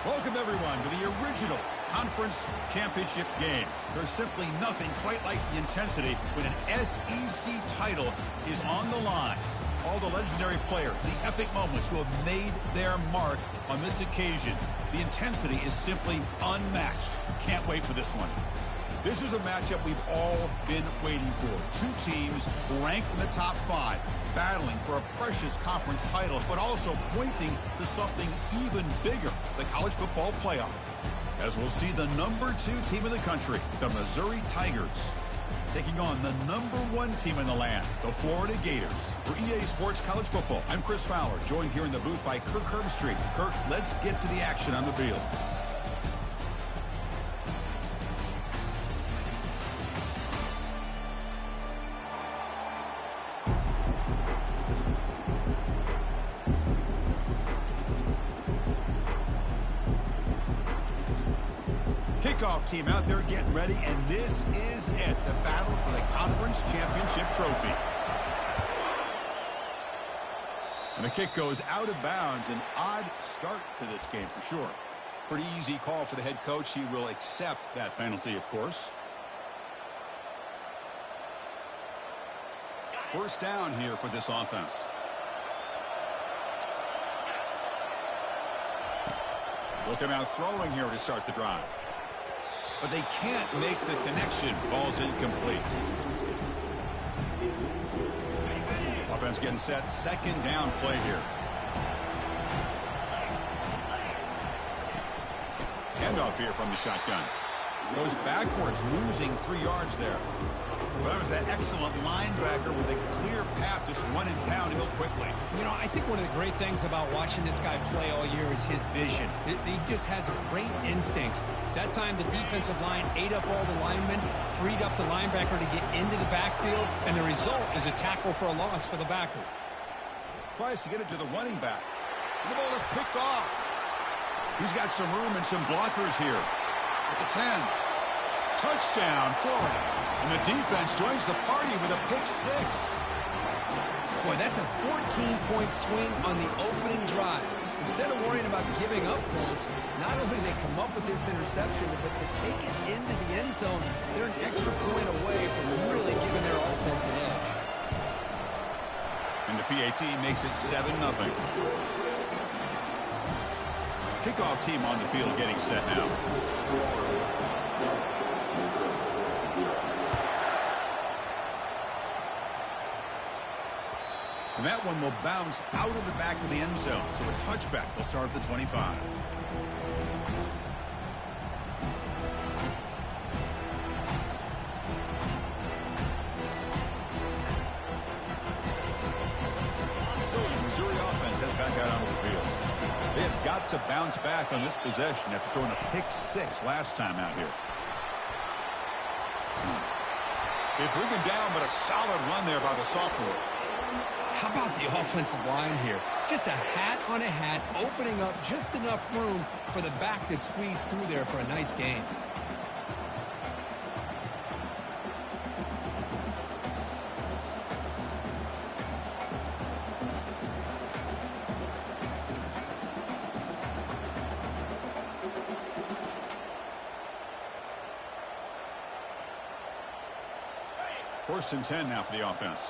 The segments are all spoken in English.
Welcome, everyone, to the original conference championship game. There's simply nothing quite like the intensity when an SEC title is on the line. All the legendary players, the epic moments who have made their mark on this occasion. The intensity is simply unmatched. Can't wait for this one. This is a matchup we've all been waiting for. Two teams ranked in the top 5, battling for a precious conference title, but also pointing to something even bigger, the college football playoff. As we'll see the number 2 team in the country, the Missouri Tigers, taking on the number 1 team in the land, the Florida Gators. For EA Sports College Football, I'm Chris Fowler, joined here in the booth by Kirk Herbstreit. Kirk, let's get to the action on the field. Kickoff team out there getting ready, and this is it, the battle for the conference championship trophy. And the kick goes out of bounds. An odd start to this game for sure. Pretty easy call for the head coach. He will accept that penalty, of course. First down here for this offense. Look him out throwing here to start the drive. But they can't make the connection. Ball's incomplete. Offense getting set. Second down play here. Handoff here from the shotgun. Goes backwards, losing 3 yards there. Well, that was that excellent linebacker with a clear path just running downhill quickly. You know, I think one of the great things about watching this guy play all year is his vision. He just has great instincts. That time, the defensive line ate up all the linemen, freed up the linebacker to get into the backfield, and the result is a tackle for a loss for the backer. Tries to get it to the running back. And the ball is picked off. He's got some room and some blockers here. At the 10. Touchdown, Florida. And the defense joins the party with a pick 6. Boy, that's a 14-point swing on the opening drive. Instead of worrying about giving up points, not only do they come up with this interception, but to take it into the end zone, they're an extra point away from really giving their offense an edge. And the PAT makes it 7-0. Kickoff team on the field getting set now. And that one will bounce out of the back of the end zone. So a touchback will start at the 25. So the Missouri offense heads back out onto the field. They have got to bounce back on this possession after throwing a pick 6 last time out here. They bring him down, but a solid run there by the sophomore. How about the offensive line here? Just a hat on a hat, opening up just enough room for the back to squeeze through there for a nice gain. First and 10 now for the offense.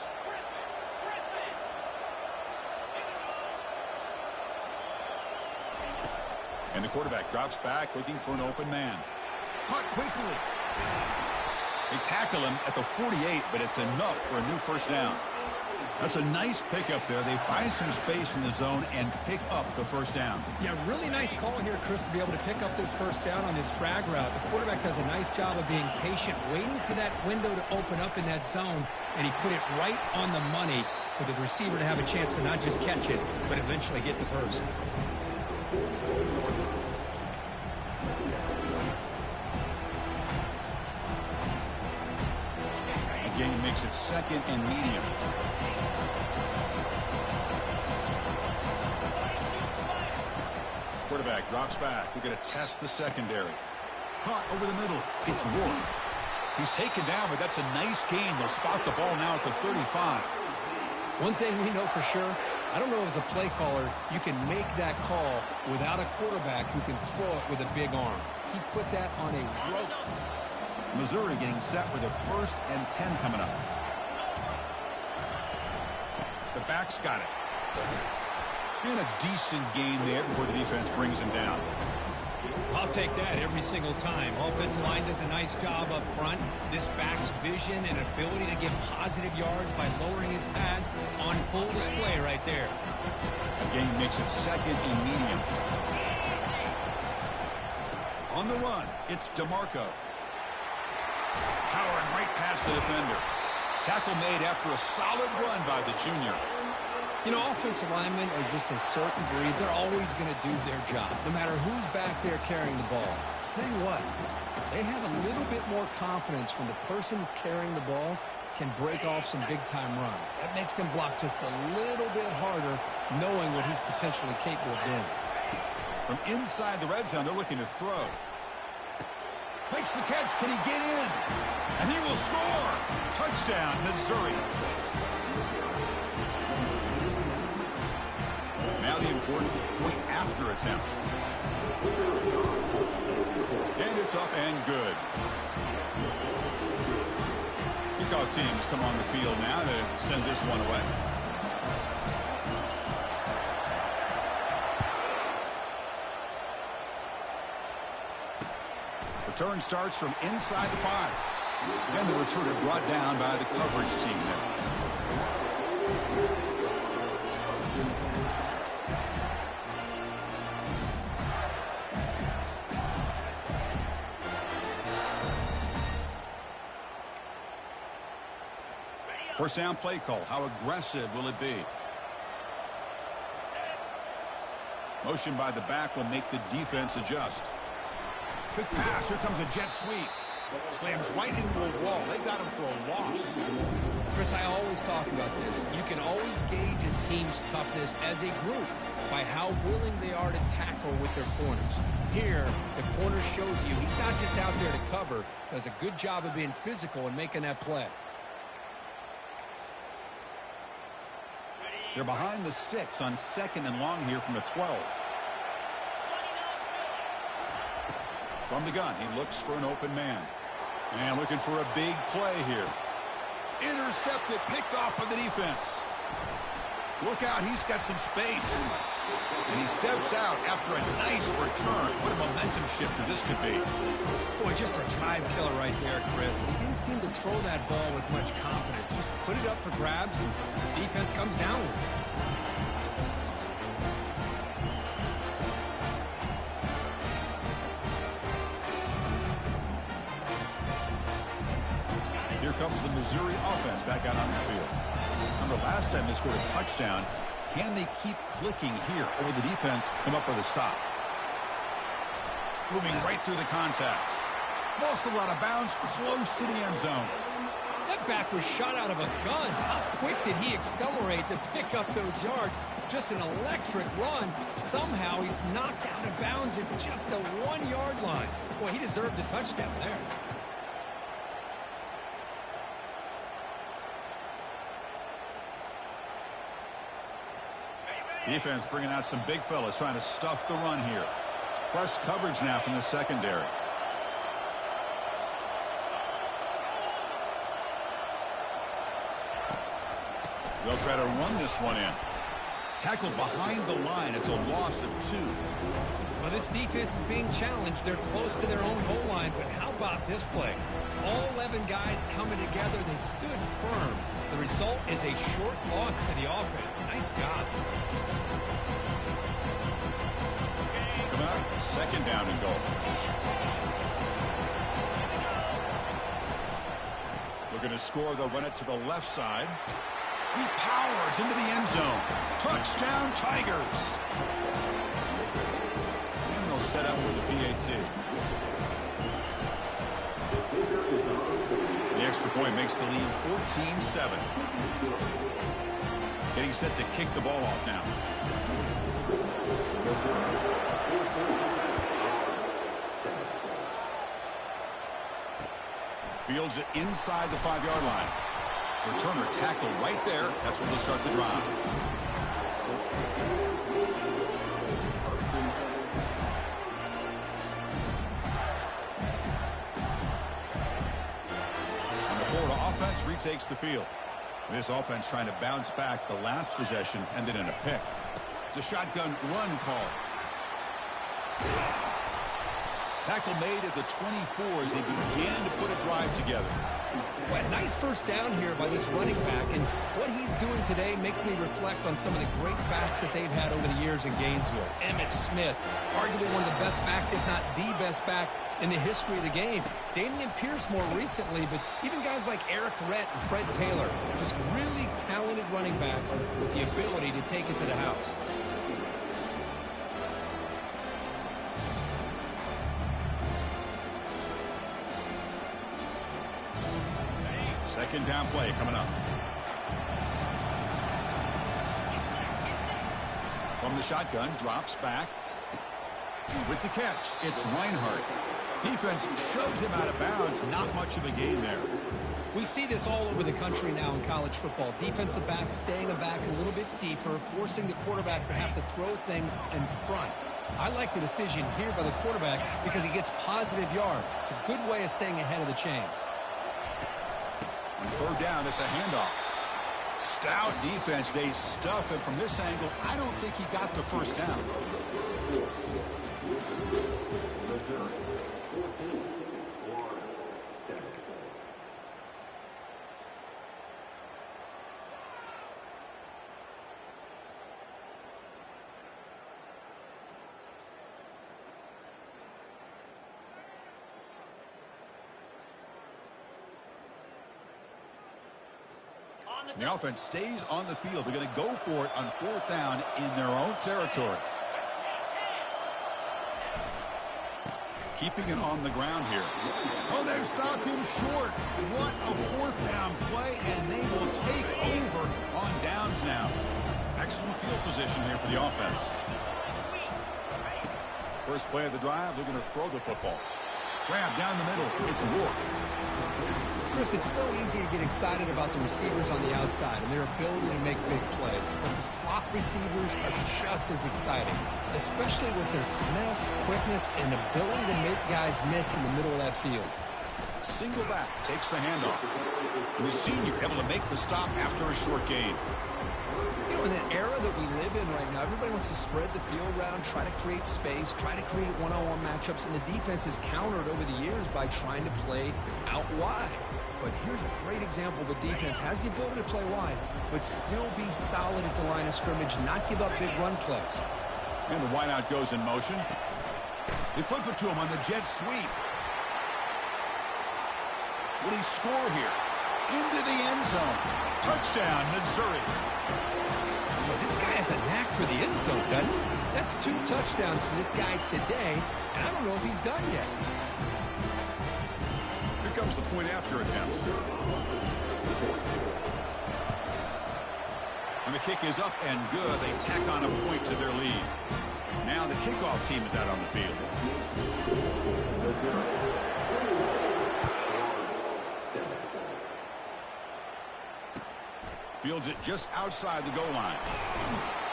And the quarterback drops back, looking for an open man. Caught quickly. They tackle him at the 48, but it's enough for a new first down. That's a nice pickup there. They find some space in the zone and pick up the first down. Yeah, really nice call here, Chris, to be able to pick up this first down on this drag route. The quarterback does a nice job of being patient, waiting for that window to open up in that zone, and he put it right on the money for the receiver to have a chance to not just catch it, but eventually get the first. Again, makes it second and medium. Quarterback drops back. We're going to test the secondary. Caught over the middle. It's Ward. He's taken down, but that's a nice gain. They'll spot the ball now at the 35. One thing we know for sure, I don't know as a play caller you can make that call without a quarterback who can throw it with a big arm. He put that on a rope. Missouri getting set with a 1st and 10 coming up. The back's got it. And a decent gain there before the defense brings him down. I'll take that every single time. Offensive line does a nice job up front. This back's vision and ability to get positive yards by lowering his pads on full display right there. Again, makes it 2nd and medium. On the run, it's DeMarco. Powering right past the defender. Tackle made after a solid run by the junior. You know, offensive linemen are just a certain breed. They're always going to do their job, no matter who's back there carrying the ball. Tell you what, they have a little bit more confidence when the person that's carrying the ball can break off some big-time runs. That makes them block just a little bit harder, knowing what he's potentially capable of doing. From inside the red zone, they're looking to throw. Makes the catch. Can he get in? And he will score. Touchdown, Missouri. Now the important point after attempt. And it's up and good. Kickoff teams come on the field now to send this one away. Return starts from inside the 5. And the returner brought down by the coverage team there. First down play call. How aggressive will it be? Motion by the back will make the defense adjust. Quick pass. Here comes a jet sweep. Slams right into a wall. They got him for a loss. Chris, I always talk about this. You can always gauge a team's toughness as a group by how willing they are to tackle with their corners. Here, the corner shows you he's not just out there to cover, does a good job of being physical and making that play. They're behind the sticks on 2nd and long here from the 12. From the gun, he looks for an open man. And looking for a big play here. Intercepted, picked off by the defense. Look out, he's got some space. And he steps out after a nice return. What a momentum shifter this could be. Boy, just a drive killer right there, Chris. He didn't seem to throw that ball with much confidence. Just put it up for grabs, and the defense comes down with it. Here comes the Missouri offense back out on the field. Remember, last time they scored a touchdown. Can they keep clicking here, or will the defense come up with a stop? Moving right through the contact. Ball still out of bounds, close to the end zone. That back was shot out of a gun. How quick did he accelerate to pick up those yards? Just an electric run. Somehow he's knocked out of bounds at just the 1-yard line. Boy, he deserved a touchdown there. Defense bringing out some big fellas trying to stuff the run here. Press coverage now from the secondary. They'll try to run this one in. Tackled behind the line. It's a loss of 2. Well, this defense is being challenged. They're close to their own goal line, but how about this play? All 11 guys coming together. They stood firm. The result is a short loss for the offense. Nice job. Coming up, 2nd down and goal. Looking to score, they'll run it to the left side. He powers into the end zone. Touchdown, Tigers. And they'll set up with a PAT. The extra point makes the lead 14-7. Getting set to kick the ball off now. Fields it inside the 5-yard line. Returner tackled right there. That's where they'll start the drive. offense retakes the field. This offense trying to bounce back the last possession, ended in a pick. It's a shotgun run call. Tackle made at the 24 as they began to put a drive together. Well, nice first down here by this running back, and what he's doing today makes me reflect on some of the great backs that they've had over the years in Gainesville. Emmitt Smith, arguably one of the best backs, if not the best back in the history of the game. Dameon Pierce more recently, but even guys like Eric Rhett and Fred Taylor, just really talented running backs with the ability to take it to the house. Second down play coming up. From the shotgun, drops back. With the catch, it's Reinhardt. Defense shoves him out of bounds. Not much of a gain there. We see this all over the country now in college football. Defensive backs staying back a little bit deeper, forcing the quarterback to have to throw things in front. I like the decision here by the quarterback because he gets positive yards. It's a good way of staying ahead of the chains. On third down, it's a handoff. Stout defense. They stuff him from this angle. I don't think he got the first down. The offense stays on the field. They're going to go for it on fourth down in their own territory. Keeping it on the ground here. Oh, they've stopped him short. What a fourth down play, and they will take over on downs now. Excellent field position here for the offense. First play of the drive, they're going to throw the football. Grab down the middle. It's Rourke. Chris, it's so easy to get excited about the receivers on the outside and their ability to make big plays, but the slot receivers are just as exciting, especially with their finesse, quickness, and ability to make guys miss in the middle of that field. Single back takes the handoff. The senior able to make the stop after a short gain. You know, in the era that we live in right now, everybody wants to spread the field around, try to create space, try to create one-on-one matchups, and the defense is countered over the years by trying to play out wide. But here's a great example of a defense has the ability to play wide, but still be solid at the line of scrimmage, not give up big run plays. And the wideout goes in motion. They flip it to him on the jet sweep. Will he score here? Into the end zone. Touchdown, Missouri. Boy, this guy has a knack for the end zone, doesn't he? That's 2 touchdowns for this guy today, and I don't know if he's done yet. Here comes the point after attempt. And the kick is up and good. They tack on a point to their lead. Now the kickoff team is out on the field. Fields it just outside the goal line.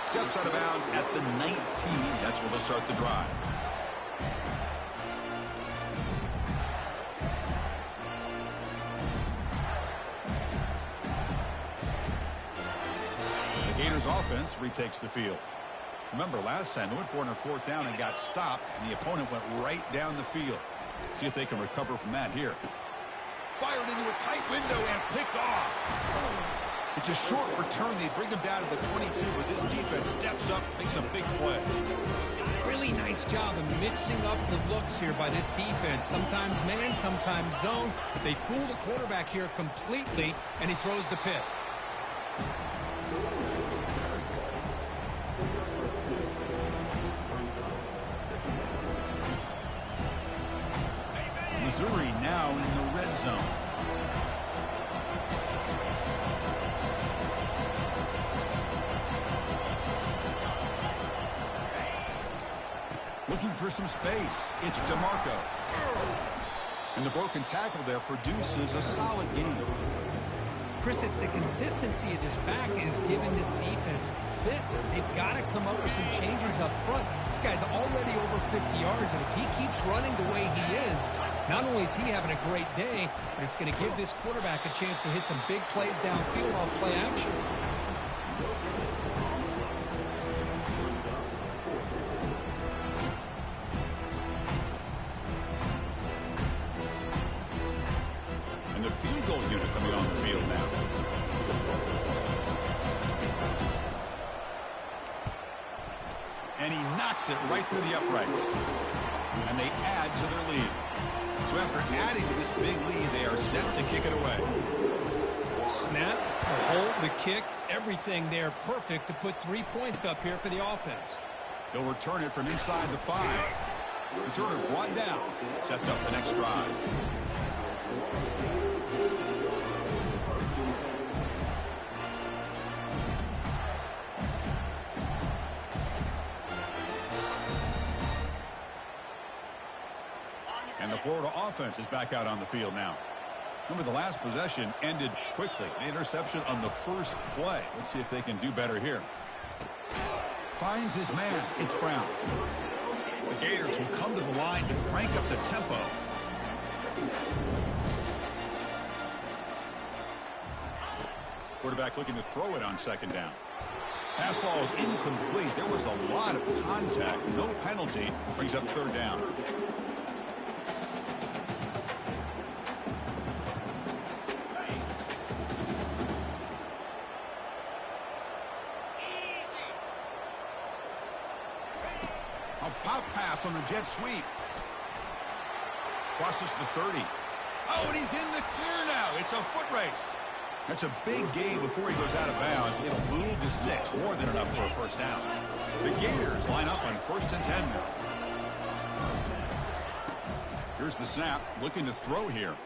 Steps out of bounds at the 19. That's where they'll start the drive. The Gators offense retakes the field. Remember, last time they went for it on fourth down and got stopped, and the opponent went right down the field. See if they can recover from that here. Fired into a tight window and picked off. It's a short return. They bring him down to the 22, but this defense steps up, makes a big play. Really nice job of mixing up the looks here by this defense. Sometimes man, sometimes zone. They fool the quarterback here completely, and he throws the pick. Missouri now in the red zone. Looking for some space. It's DeMarco. And the broken tackle there produces a solid gain. Chris, it's the consistency of this back is giving this defense fits. They've got to come up with some changes up front. This guy's already over 50 yards, and if he keeps running the way he is, not only is he having a great day, but it's going to give this quarterback a chance to hit some big plays downfield off play action. And the field goal unit coming on the field now. And he knocks it right through the uprights. And they add to their lead. So after adding to this big lead, they are set to kick it away. Snap, the hold, the kick, everything there perfect to put 3 points up here for the offense. They'll return it from inside the 5. Returner brought down. Sets up the next drive. And the Florida offense is back out on the field now. Remember, the last possession ended quickly. An interception on the first play. Let's see if they can do better here. Finds his man. It's Brown. The Gators will come to the line to crank up the tempo. Quarterback looking to throw it on second down. Pass ball is incomplete. There was a lot of contact. No penalty. Brings up third down. A pop pass on the jet sweep. Crosses the 30. Oh, and he's in the clear now. It's a foot race. That's a big gain before he goes out of bounds. It'll move the sticks more than enough for a first down. The Gators line up on 1st and 10 now. Here's the snap. Looking to throw here.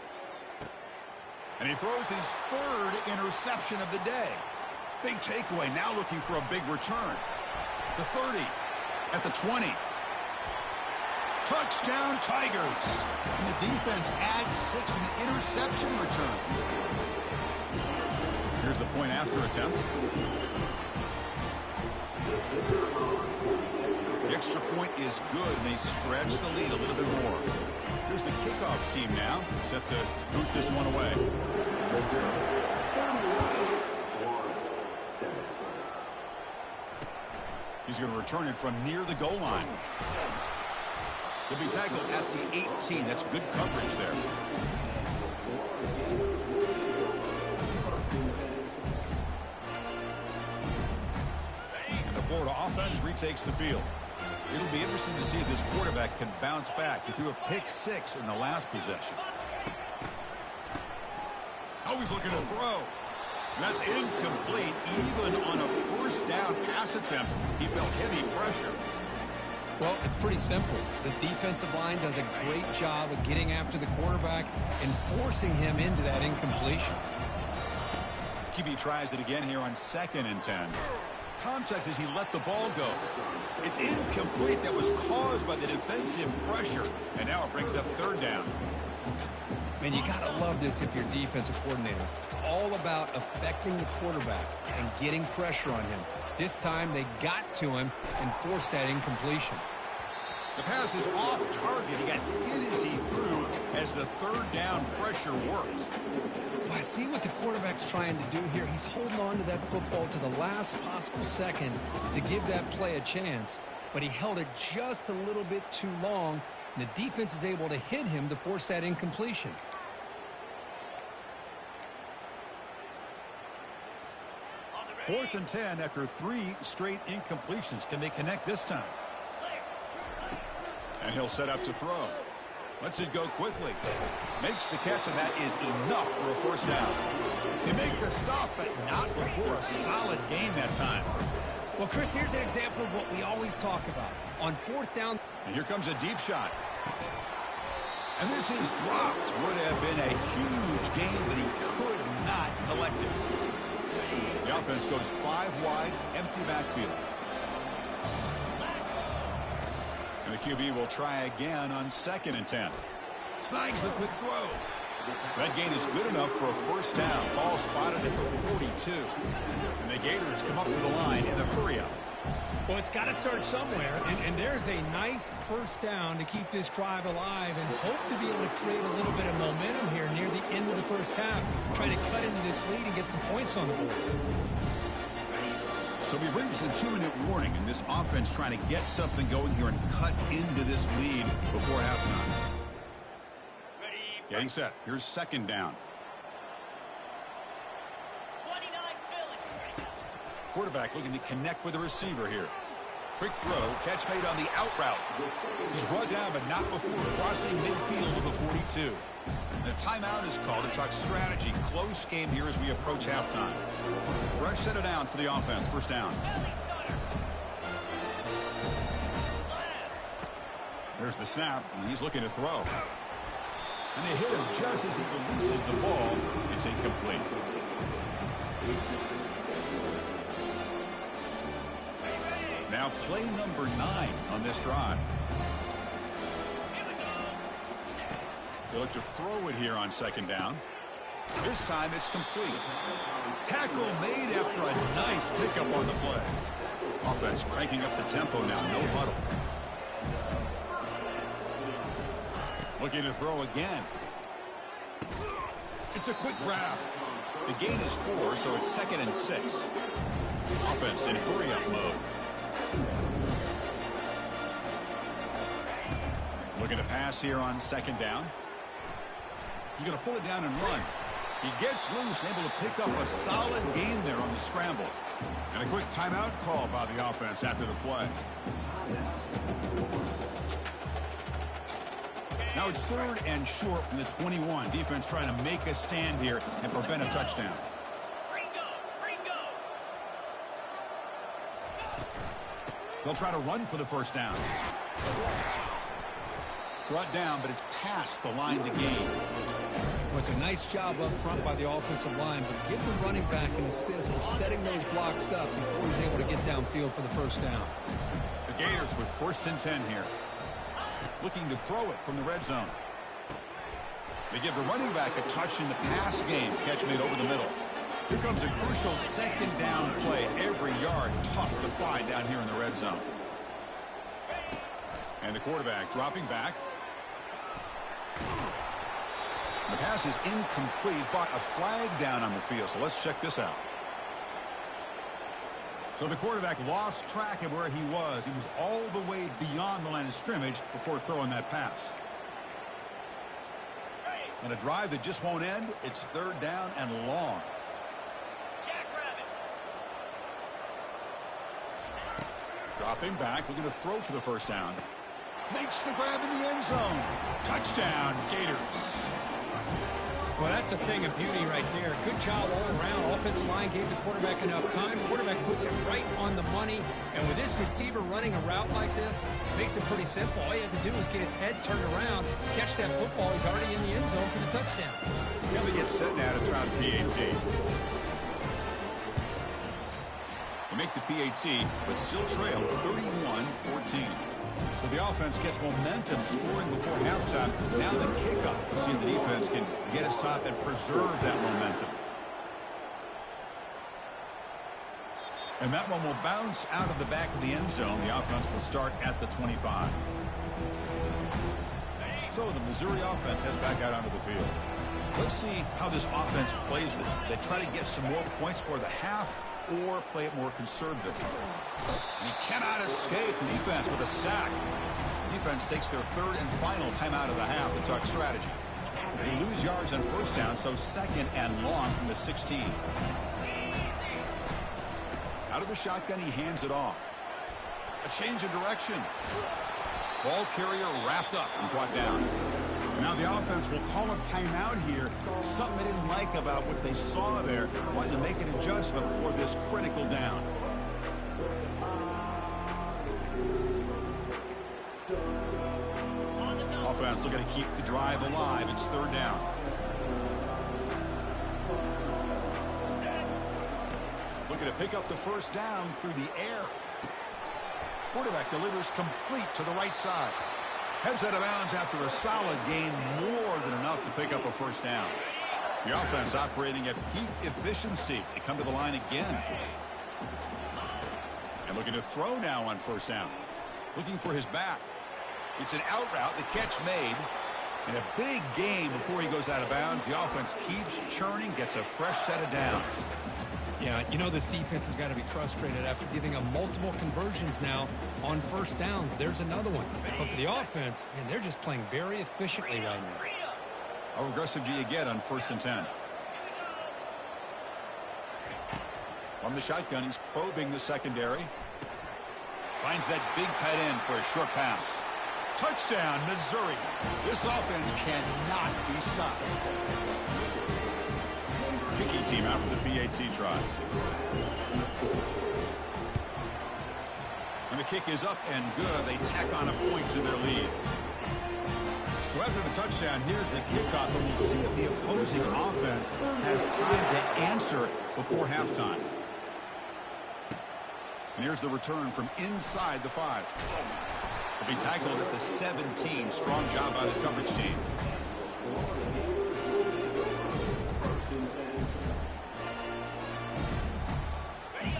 And he throws his 3rd interception of the day. Big takeaway. Now looking for a big return. The 30. At the 20. Touchdown, Tigers. And the defense adds 6 in the interception return. Here's the point after attempt. The extra point is good, and they stretch the lead a little bit more. Here's the kickoff team now, set to boot this one away. He's going to return it from near the goal line. He'll be tackled at the 18. That's good coverage there. And the Florida offense retakes the field. It'll be interesting to see if this quarterback can bounce back. He threw a pick-6 in the last possession. Oh, he's looking to throw. That's incomplete. Even on a first down pass attempt, he felt heavy pressure. Well, it's pretty simple. The defensive line does a great job of getting after the quarterback and forcing him into that incompletion. QB tries it again here on 2nd and 10. Context as he let the ball go. It's incomplete. That was caused by the defensive pressure. And now it brings up 3rd down. Man, you got to love this if you're defensive coordinator. It's all about affecting the quarterback and getting pressure on him. This time they got to him and forced that incompletion. The pass is off target. He got hit as he threw as the 3rd down pressure works. Well, I see what the quarterback's trying to do here. He's holding on to that football to the last possible second to give that play a chance, but he held it just a little bit too long, and the defense is able to hit him to force that incompletion. Fourth and 10 after 3 straight incompletions. Can they connect this time? And he'll set up to throw. Lets it go quickly. Makes the catch, and that is enough for a first down. They make the stop, but not before a solid gain that time. Well, Chris, here's an example of what we always talk about. On 4th down. And here comes a deep shot. And this is dropped. Would have been a huge gain, but he could not collect it. The offense goes 5 wide, empty backfield. And the QB will try again on 2nd and 10. Snags the quick throw. That gain is good enough for a first down. Ball spotted at the 42. And the Gators come up to the line in the hurry-up. Well, it's got to start somewhere, and there's a nice first down to keep this drive alive and hope to be able to create a little bit of momentum here near the end of the first half, trying to cut into this lead and get some points on the board. So we reached the 2-minute warning, and this offense trying to get something going here and cut into this lead before halftime. Getting set. Here's second down. Quarterback looking to connect with the receiver here. Quick throw, catch made on the out route. He's brought down, but not before crossing midfield of the 42. And a timeout is called to talk strategy. Close game here as we approach halftime. Fresh set of downs for the offense. First down. There's the snap, and he's looking to throw. And they hit him just as he releases the ball. It's incomplete. Now play number 9 on this drive. They look to throw it here on second down. This time it's complete. Tackle made after a nice pickup on the play. Offense cranking up the tempo now. No huddle. Looking to throw again. It's a quick grab. The gain is 4, so it's 2nd and 6. Offense in hurry-up mode. Looking to pass here on second down. He's going to pull it down and run. He gets loose, able to pick up a solid gain there on the scramble. And a quick timeout call by the offense after the play. Now it's 3rd and short from the 21. Defense trying to make a stand here and prevent a touchdown. They'll try to run for the first down. Brought down, but it's past the line to gain. Well, it's a nice job up front by the offensive line, but give the running back an assist for setting those blocks up before he's able to get downfield for the first down. The Gators with 1st and 10 here. Looking to throw it from the red zone. They give the running back a touch in the pass game. Catch made over the middle. Here comes a crucial second down play. Every yard tough to find down here in the red zone. And the quarterback dropping back. The pass is incomplete, but a flag down on the field. So let's check this out. So the quarterback lost track of where he was. He was all the way beyond the line of scrimmage before throwing that pass. On a drive that just won't end, it's 3rd down and long. Dropping back, looking to throw for the first down. Makes the grab in the end zone. Touchdown, Gators. Well, that's a thing of beauty right there. Good job all around. Offensive line gave the quarterback enough time. Quarterback puts it right on the money. And with this receiver running a route like this, makes it pretty simple. All you have to do is get his head turned around, catch that football. He's already in the end zone for the touchdown. Now they get set now to try the PAT. They make the PAT, but still trail 31-14. So the offense gets momentum scoring before halftime. Now the kickoff. We'll see if the defense can get his top and preserve that momentum. And that one will bounce out of the back of the end zone. The offense will start at the 25. So the Missouri offense heads back out onto the field. Let's see how this offense plays this. They try to get some more points for the half or play it more conservative. And he cannot escape the defense with a sack. The defense takes their 3rd and final timeout of the half to talk strategy. They lose yards on first down, so 2nd and long from the 16. Out of the shotgun, he hands it off. A change of direction. Ball carrier wrapped up and brought down. Now the offense will call a timeout here. Something they didn't like about what they saw there. Wanting to make an adjustment before this critical down. Offense looking to keep the drive alive. It's 3rd down. Looking to pick up the first down through the air. Quarterback delivers complete to the right side. Heads out of bounds after a solid gain, more than enough to pick up a first down. The offense operating at peak efficiency. They come to the line again. And looking to throw now on first down. Looking for his back. It's an out route. The catch made. And a big gain before he goes out of bounds. The offense keeps churning, gets a fresh set of downs. Yeah, you know this defense has got to be frustrated after giving up multiple conversions now on first downs. There's another one. But for the offense, man, they're just playing very efficiently right now. How aggressive do you get on 1st and 10? From the shotgun, he's probing the secondary. Finds that big tight end for a short pass. Touchdown, Missouri. This offense cannot be stopped. Kicking team out for the PAT try. And the kick is up and good. They tack on a point to their lead. So after the touchdown, here's the kickoff, and we'll see if the opposing offense has time to answer before halftime. And here's the return from inside the 5. He'll be tackled at the 17. Strong job by the coverage team.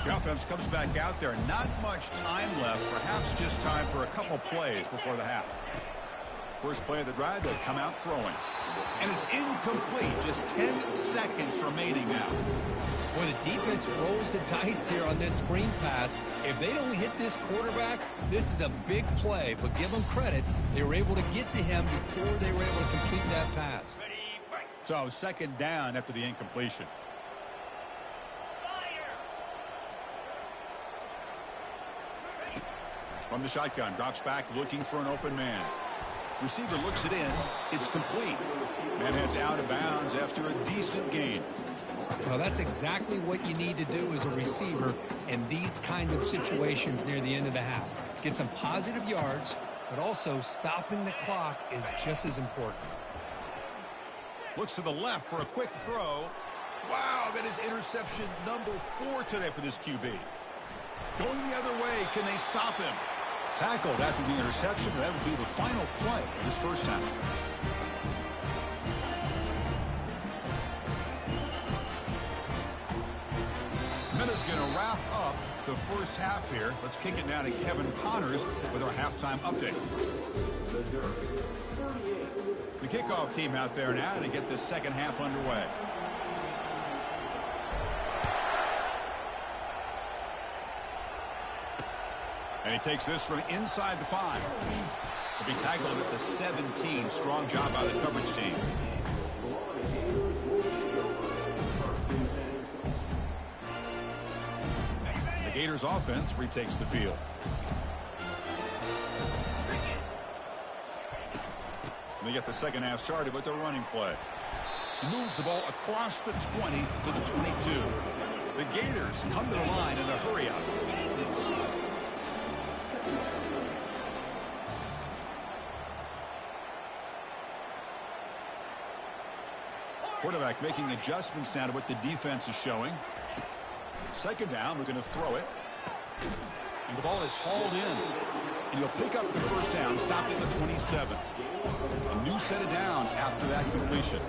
The offense comes back out there. Not much time left. Perhaps just time for a couple plays before the half. First play of the drive, they come out throwing. And it's incomplete. Just 10 seconds remaining now. Boy, the defense rolls the dice here on this screen pass. If they don't hit this quarterback, this is a big play. But give them credit. They were able to get to him before they were able to complete that pass. So second down after the incompletion. From the shotgun, drops back looking for an open man. Receiver looks it in. It's complete. Man heads out of bounds after a decent gain. Well, that's exactly what you need to do as a receiver in these kind of situations near the end of the half. Get some positive yards, but also stopping the clock is just as important. Looks to the left for a quick throw. Wow, that is interception number 4 today for this QB. Going the other way, can they stop him? Tackled after the interception. That would be the final play of this first half. Minute's going to wrap up the first half here. Let's kick it down to Kevin Connors with our halftime update. The kickoff team out there now to get the second half underway. And he takes this from inside the 5. He'll be tackled at the 17. Strong job by the coverage team. The Gators offense retakes the field. And they get the second half started with their running play. He moves the ball across the 20 to the 22. The Gators come to the line in the hurry up. Quarterback making adjustments now to what the defense is showing. Second down, we're going to throw it. And the ball is hauled in. And he'll pick up the first down, stopped at the 27. A new set of downs after that completion.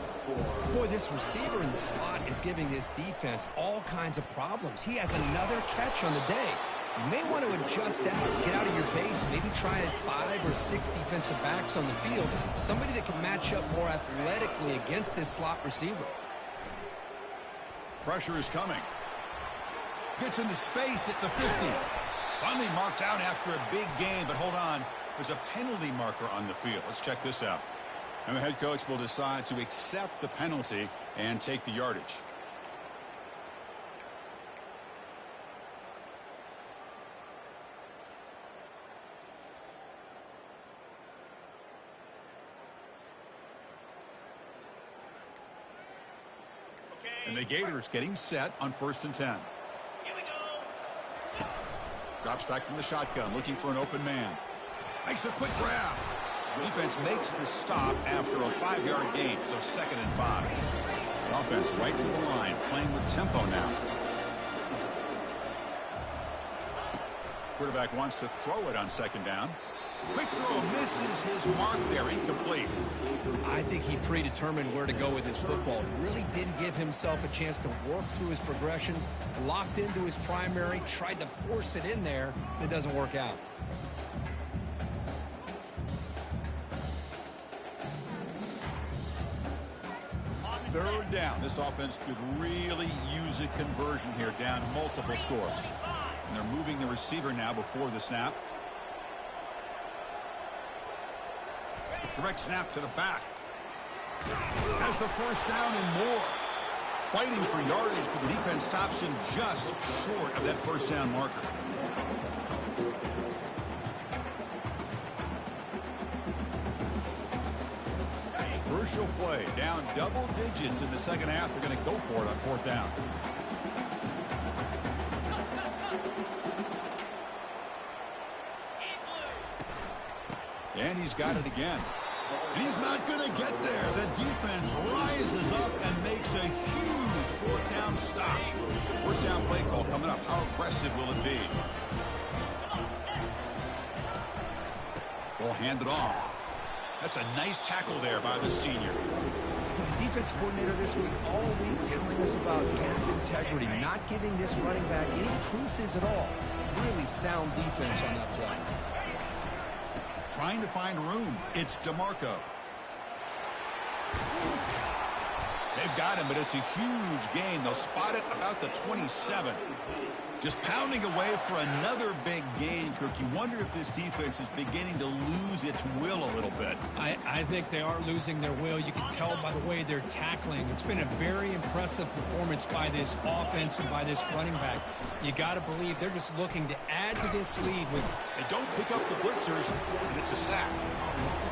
Boy, this receiver in the slot is giving this defense all kinds of problems. He has another catch on the day. You may want to adjust out, get out of your base, maybe try 5 or 6 defensive backs on the field. Somebody that can match up more athletically against this slot receiver. Pressure is coming. Gets into space at the 50. Finally marked out after a big game, but hold on. There's a penalty marker on the field. Let's check this out. And the head coach will decide to accept the penalty and take the yardage. And the Gators getting set on 1st and 10. Here we go. Drops back from the shotgun, looking for an open man. Makes a quick grab. Defense makes the stop after a 5-yard gain, so 2nd and 5. Offense right to the line, playing with tempo now. Quarterback wants to throw it on 2nd down. Quick throw misses his mark there, incomplete. I think he predetermined where to go with his football. Really didn't give himself a chance to work through his progressions, locked into his primary, tried to force it in there. It doesn't work out. Third down. This offense could really use a conversion here, down multiple scores. And they're moving the receiver now before the snap. Direct snap to the back. Has the first down and more. Fighting for yardage, but the defense stops him just short of that first down marker. Crucial play. Down double digits in the second half. They're going to go for it on fourth down. And he's got it again. And he's not going to get there. The defense rises up and makes a huge fourth down stop. First down play call coming up. How aggressive will it be? We'll hand it off. That's a nice tackle there by the senior. The defense coordinator this week all week telling us about gap integrity, not giving this running back any creases at all. Really sound defense on that play. Trying to find room. It's DeMarco. They've got him, but it's a huge gain. They'll spot it about the 27. Just pounding away for another big gain, Kirk. You wonder if this defense is beginning to lose its will a little bit. I think they are losing their will. You can tell by the way they're tackling. It's been a very impressive performance by this offense and by this running back. You got to believe they're just looking to add to this lead. They don't pick up the blitzers, and it's a sack.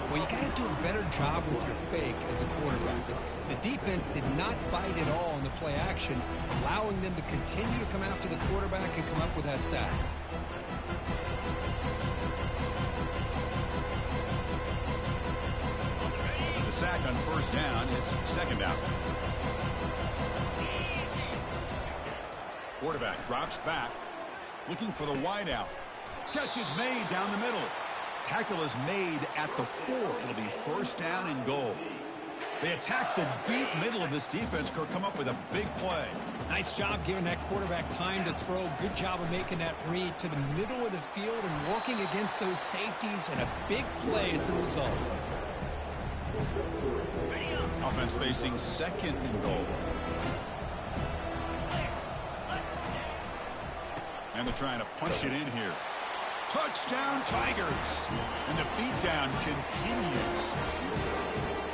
Well, you got to do a better job with your fake as the quarterback. The defense did not fight at all in the play action, allowing them to continue to come after the quarterback and come up with that sack. The sack on first down. It's second down. Quarterback drops back, looking for the wideout. Catch is made down the middle. Tackle is made at the 4. It'll be first down and goal. They attack the deep middle of this defense. Kirk, come up with a big play. Nice job giving that quarterback time to throw. Good job of making that read to the middle of the field and working against those safeties, and a big play is the result. Offense facing second and goal. And they're trying to punch it in here. Touchdown, Tigers. And the beatdown continues.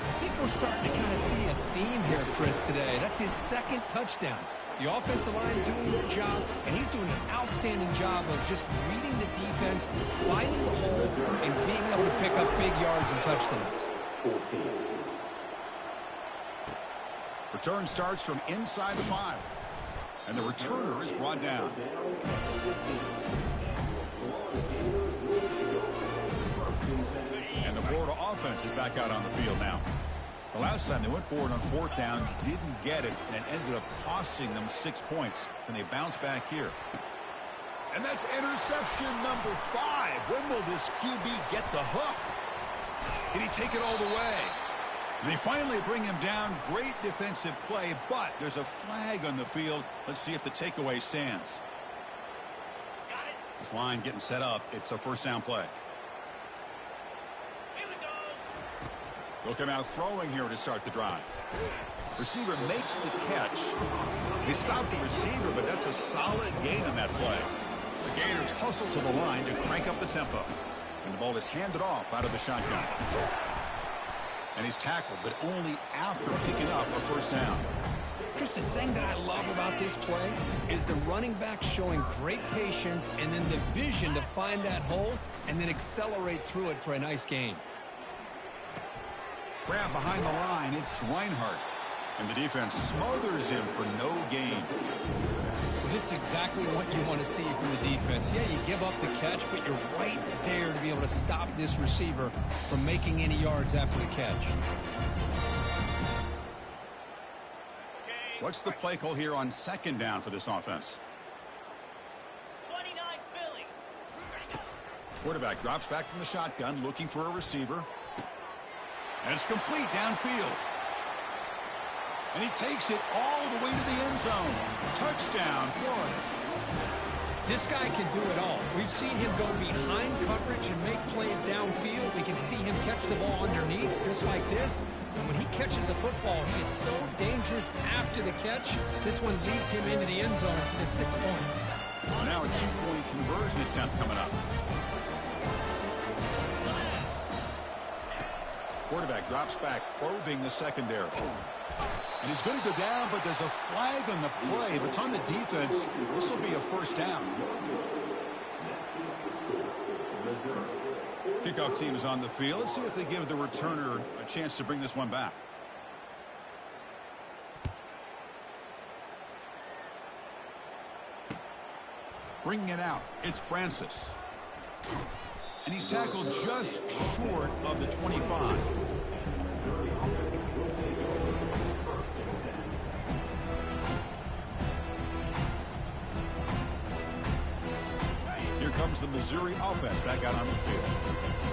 I think we're starting to kind of see a theme here, Chris, today. That's his second touchdown. The offensive line doing their job, and he's doing an outstanding job of just reading the defense, finding the hole, and being able to pick up big yards and touchdowns. Return starts from inside the 5. And the returner is brought down. And the Florida offense is back out on the field now. The last time they went forward on fourth down, didn't get it, and ended up costing them 6 points. And they bounce back here. And that's interception number 5. When will this QB get the hook? Can he take it all the way? And they finally bring him down. Great defensive play, but there's a flag on the field. Let's see if the takeaway stands. This line getting set up. It's a first down play. They'll come out throwing here to start the drive. Receiver makes the catch. They stop the receiver, but that's a solid gain on that play. The Gators hustle to the line to crank up the tempo. And the ball is handed off out of the shotgun. And he's tackled, but only after picking up a first down. Chris, the thing that I love about this play is the running back showing great patience and then the vision to find that hole and then accelerate through it for a nice gain. Grab behind the line, it's Reinhardt. And the defense smothers him for no gain. Well, this is exactly what you want to see from the defense. Yeah, you give up the catch, but you're right there to be able to stop this receiver from making any yards after the catch. What's the play call here on second down for this offense? 29 Philly. Quarterback drops back from the shotgun, looking for a receiver. And it's complete downfield. And he takes it all the way to the end zone. Touchdown, Florida. This guy can do it all. We've seen him go behind coverage and make plays downfield. We can see him catch the ball underneath just like this. And when he catches a football, he is so dangerous after the catch. This one leads him into the end zone for the 6 points. Well, now a 2-point conversion attempt coming up. Quarterback drops back, probing the secondary. And he's going to go down, but there's a flag on the play. If it's on the defense, this will be a first down. Kickoff team is on the field. Let's see if they give the returner a chance to bring this one back. Bringing it out, it's Francis. And he's tackled just short of the 25. Here comes the Missouri offense back out on the field.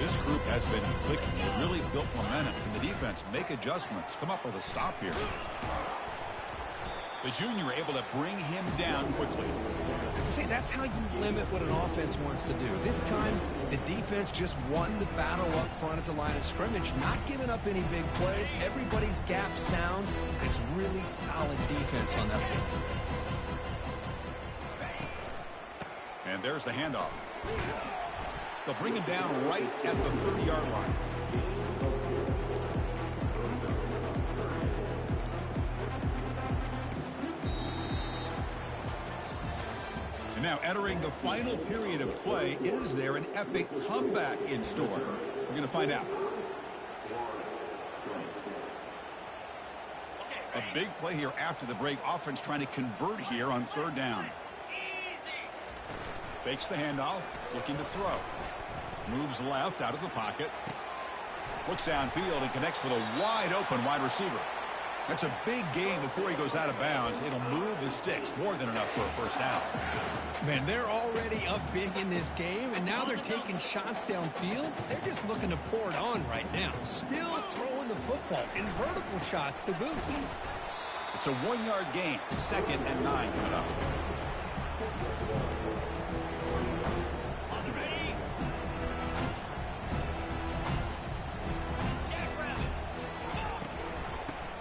This group has been clicking. It really built momentum. Can the defense make adjustments? Come up with a stop here. The junior able to bring him down quickly. See, that's how you limit what an offense wants to do. This time, the defense just won the battle up front at the line of scrimmage, not giving up any big plays. Everybody's gap sound. It's really solid defense on that one. And there's the handoff. They'll bring him down right at the 30-yard line. And now entering the final period of play, is there an epic comeback in store? We're going to find out. A big play here after the break. Offense trying to convert here on third down. Fakes the handoff, looking to throw. Moves left out of the pocket. Looks downfield and connects with a wide open wide receiver. That's a big gain before he goes out of bounds. It'll move the sticks, more than enough for a first down. Man, they're already up big in this game, and now they're taking shots downfield. They're just looking to pour it on right now. Still throwing the football in vertical shots to boot. It's a 1-yard gain. 2nd and 9 coming up.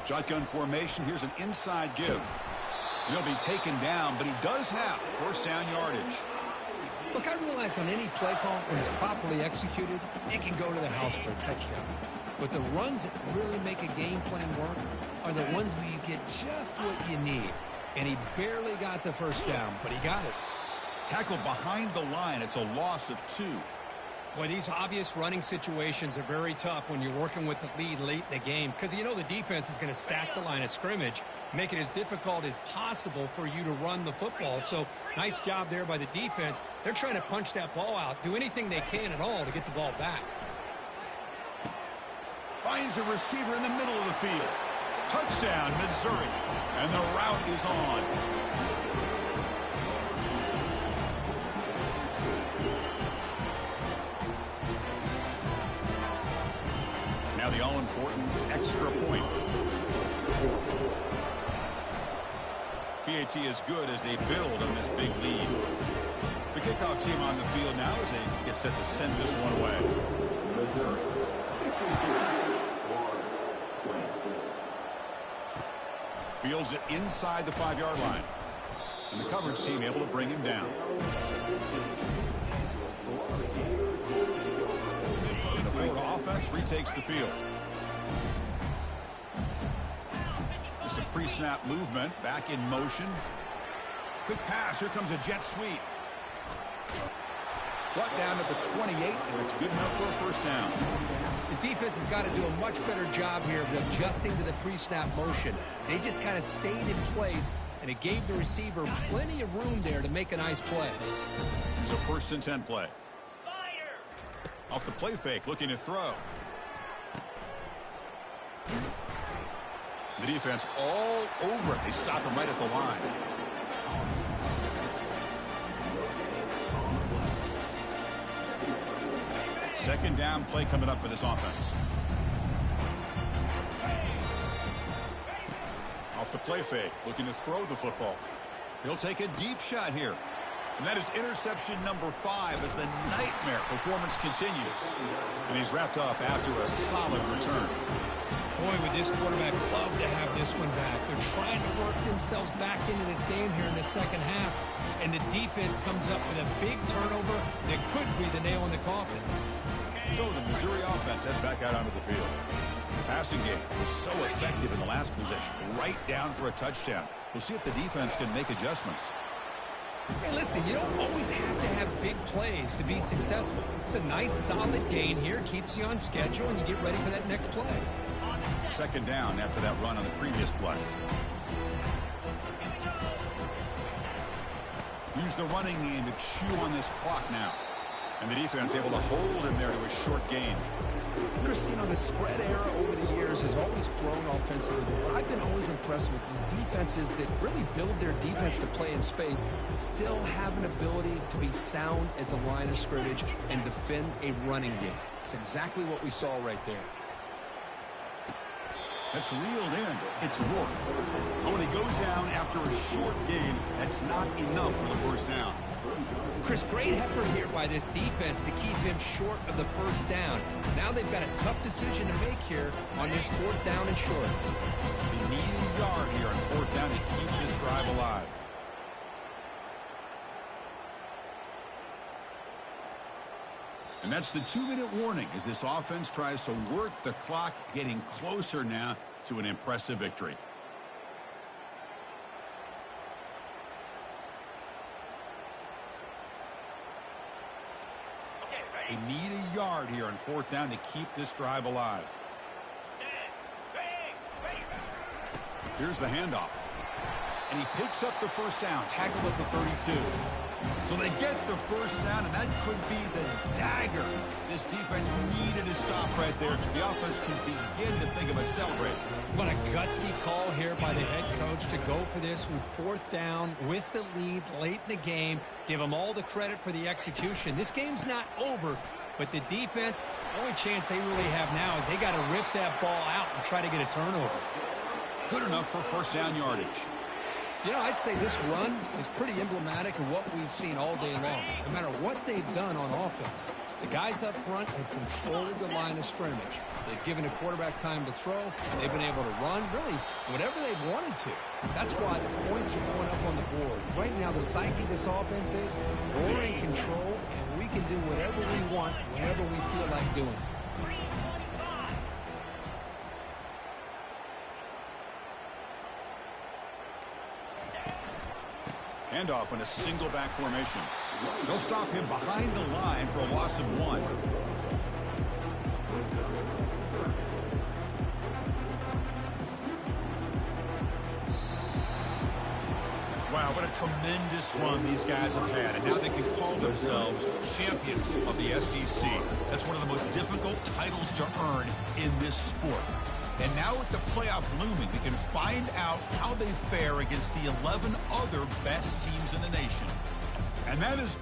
Shotgun formation. Here's an inside give. He'll be taken down, but he does have first down yardage. Look, I realize on any play call, when it's properly executed, it can go to the house for a touchdown. But the runs that really make a game plan work are the ones where you get just what you need. And he barely got the first down, but he got it. Tackled behind the line. It's a loss of 2. Boy, these obvious running situations are very tough when you're working with the lead late in the game because you know the defense is going to stack the line of scrimmage, make it as difficult as possible for you to run the football. So nice job there by the defense. They're trying to punch that ball out, do anything they can at all to get the ball back. Finds a receiver in the middle of the field. Touchdown, Missouri. And the route is on. Now the all-important extra point. PAT is good as they build on this big lead. The kickoff team on the field now as they get set to send this one away. Fields it inside the 5-yard line. And the coverage team able to bring him down. The Florida offense retakes the field. There's some pre-snap movement. Back in motion. Quick pass. Here comes a jet sweep. Brought down at the 28, and it's good enough for a first down. The defense has got to do a much better job here of adjusting to the pre-snap motion. They just kind of stayed in place, and it gave the receiver plenty of room there to make a nice play. Here's a 1st and 10 play. Off the play fake, looking to throw. The defense all over it. They stop him right at the line. Second down play coming up for this offense. Off the play fake, looking to throw the football. He'll take a deep shot here. And that is interception number 5 as the nightmare performance continues. And he's wrapped up after a solid return. Boy, would this quarterback love to have this one back. They're trying to work themselves back into this game here in the second half. And the defense comes up with a big turnover that could be the nail in the coffin. So the Missouri offense heads back out onto the field. The passing game was so effective in the last possession, right down for a touchdown. We'll see if the defense can make adjustments. Hey, listen, you don't always have to have big plays to be successful. It's a nice, solid gain here, keeps you on schedule, and you get ready for that next play. Second down after that run on the previous play. Use the running game to chew on this clock now. And the defense able to hold him there to a short gain. Christine, the spread era over the years has always grown offensively. But I've been always impressed with defenses that really build their defense to play in space, still have an ability to be sound at the line of scrimmage and defend a running game. It's exactly what we saw right there. That's reeled in. It's Rourke. But when he goes down after a short gain, that's not enough for the first down. Chris, great effort here by this defense to keep him short of the first down. Now they've got a tough decision to make here on this fourth down and short. They need a yard here on fourth down to keep this drive alive. And that's the 2-minute warning as this offense tries to work the clock, getting closer now to an impressive victory. They need a yard here on fourth down to keep this drive alive. Here's the handoff. And he picks up the first down, tackled at the 32. So they get the first down, and that could be the dagger this defense needed to stop right there. The offense can begin to think about celebrating. What a gutsy call here by the head coach to go for this with fourth down with the lead late in the game. Give them all the credit for the execution. This game's not over, but the defense, the only chance they really have now is they got to rip that ball out and try to get a turnover. Good enough for first down yardage. You know, I'd say this run is pretty emblematic of what we've seen all day long. No matter what they've done on offense, the guys up front have controlled the line of scrimmage. They've given a quarterback time to throw. They've been able to run, really, whatever they've wanted to. That's why the points are going up on the board. Right now, the psyche of this offense is we're in control, and we can do whatever we want, whenever we feel like doing it. Handoff in a single back formation. They'll stop him behind the line for a loss of 1. Wow, what a tremendous run these guys have had. And now they can call themselves champions of the SEC. That's one of the most difficult titles to earn in this sport. And now with the playoff looming, we can find out how they fare against the 11 other best teams in the nation. And that is